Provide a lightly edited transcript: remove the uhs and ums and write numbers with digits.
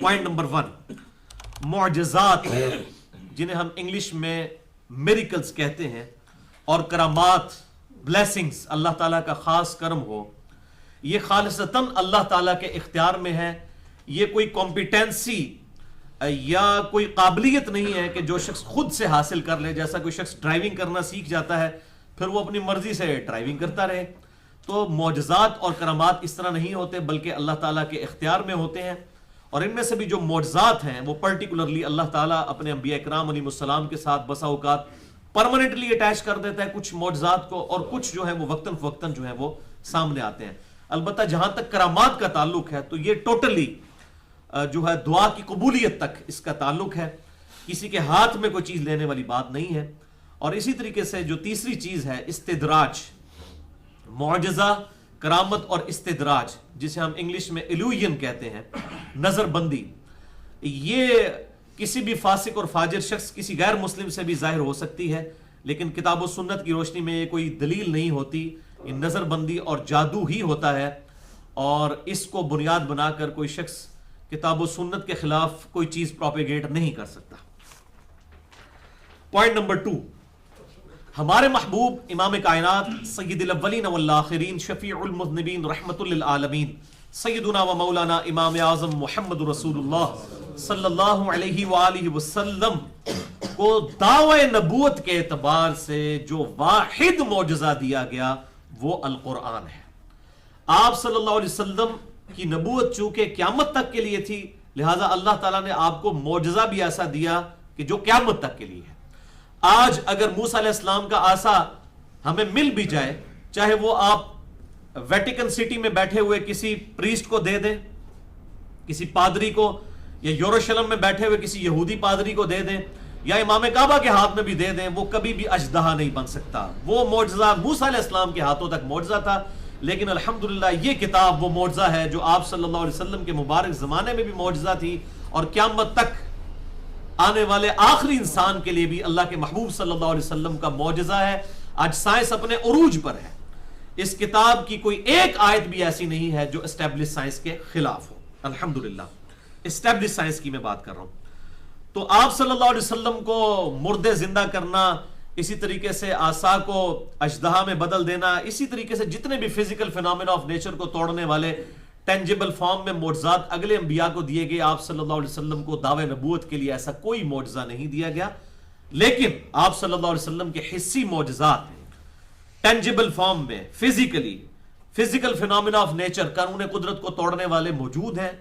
Point number 1, मुअजिज़ात जिन्हें हम English में मिरेकल्स कहते हैं, और करामात, ब्लेसिंग्स, अल्लाह ताला का खास करम हो, ये खालिसतन अल्लाह ताला के इख्तियार में है। ये कोई कॉम्पिटेंसी या कोई काबिलियत नहीं है कि जो शख्स खुद से हासिल कर ले। जैसा कोई शख्स ड्राइविंग करना सीख जाता है फिर वो अपनी मर्जी से ड्राइविंग करता रहे, तो मुअजिज़ात और करामात इस तरह नहीं होते, बल्कि अल्लाह ताला के इख्तियार में होते हैं। और इनमें से भी जो मुअजिज़ात हैं वो पर्टिकुलरली अल्लाह ताला अपने अंबिया इकराम अलैहिस्सलाम के साथ बसा औकात परमानेंटली अटैच कर देता है कुछ मुअजिज़ात को, और कुछ जो है वो वक्तन फवक्तन जो है वो सामने आते हैं। अलबत्ता जहां तक करामात का ताल्लुक है तो ये टोटली जो है दुआ की कबूलियत तक इसका ताल्लुक है, किसी के हाथ में कोई चीज लेने वाली बात नहीं है। और इसी तरीके से जो तीसरी चीज है इस्तिदराज, मुअजिज़ा, करामत और इस्तिदराज, जिसे हम इंग्लिश में इल्यूजन कहते हैं, नजरबंदी, ये किसी भी फासिक और फाजिर शख्स, किसी गैर मुस्लिम से भी जाहिर हो सकती है, लेकिन किताब और सुन्नत की रोशनी में ये कोई दलील नहीं होती। ये नजरबंदी और जादू ही होता है, और इसको बुनियाद बनाकर कोई शख्स किताब और सुन्नत के खिलाफ कोई चीज प्रोपेगेट नहीं कर सकता। पॉइंट नंबर 2, हमारे महबूब इमाम कायनात सय्यदुल अव्वलीन वल आखिरीन शफीउल मुज़निबीन रहमतुल लिल आलमीन सय्यदुना व मौलाना इमाम आज़म मुहम्मद रसूलुल्लाह सल्लल्लाहु अलैहि व आलिहि वसल्लम को दावे नबूवत के एतबार से जो वाहिद मौजज़ा दिया गया वो अल कुरान है। आप सल्लल्लाहु अलैहि वसल्लम की नबूवत चूंकि क़यामत तक के लिए थी, लिहाजा अल्लाह ताला ने आपको मौजज़ा भी ऐसा दिया कि जो क़यामत तक के लिए है। आज अगर मूसा अलैहिस्सलाम का आसा हमें मिल भी जाए, चाहे वो आप वेटिकन सिटी में बैठे हुए किसी प्रीस्ट को दे दें, किसी पादरी को, या यरूशलेम में बैठे हुए किसी यहूदी पादरी को दे दें, या इमाम काबा के हाथ में भी दे दें, वो कभी भी अजदहा नहीं बन सकता। वो मौजज़ा मूसा अलैहिस्सलाम के हाथों तक मौजज़ा था, लेकिन अल्हम्दुलिल्लाह ये किताब वो मौजज़ा है जो आप सल्लल्लाहु अलैहि वसल्लम के मुबारक ज़माने में भी मौजज़ा थी, और क़यामत तक आने वाले आखिरी इंसान के लिए भी अल्लाह के महबूब सल्लल्लाहु अलैहि वसल्लम का मौजज़ा है। आज साइंस अपने उरूज पर है, इस किताब की कोई एक आयत भी ऐसी नहीं है जो एस्टेब्लिश साइंस के खिलाफ हो। अल्हम्दुलिल्लाह, एस्टेब्लिश साइंस की मैं बात कर रहा हूं। तो आप सल्लल्लाहु अलैहि वसल्लम को मुर्दे जिंदा करना, इसी तरीके से आसा को अजदहा में बदल देना, इसी तरीके से जितने भी फिजिकल फिनोमेना ऑफ नेचर को तोड़ने वाले टेंजिबल फॉर्म में मौजज़ात अगले अंबिया को दिए गए, आप सल्लल्लाहु अलैहि वसल्लम को दावे नबूवत के लिए ऐसा कोई मौजज़ा नहीं दिया गया। लेकिन आप सल्लल्लाहु अलैहि वसल्लम के हिस्सी मौजज़ात टेंजिबल फॉर्म में फिजिकल फिनोमेना ऑफ नेचर, कानून कुदरत को तोड़ने वाले मौजूद हैं।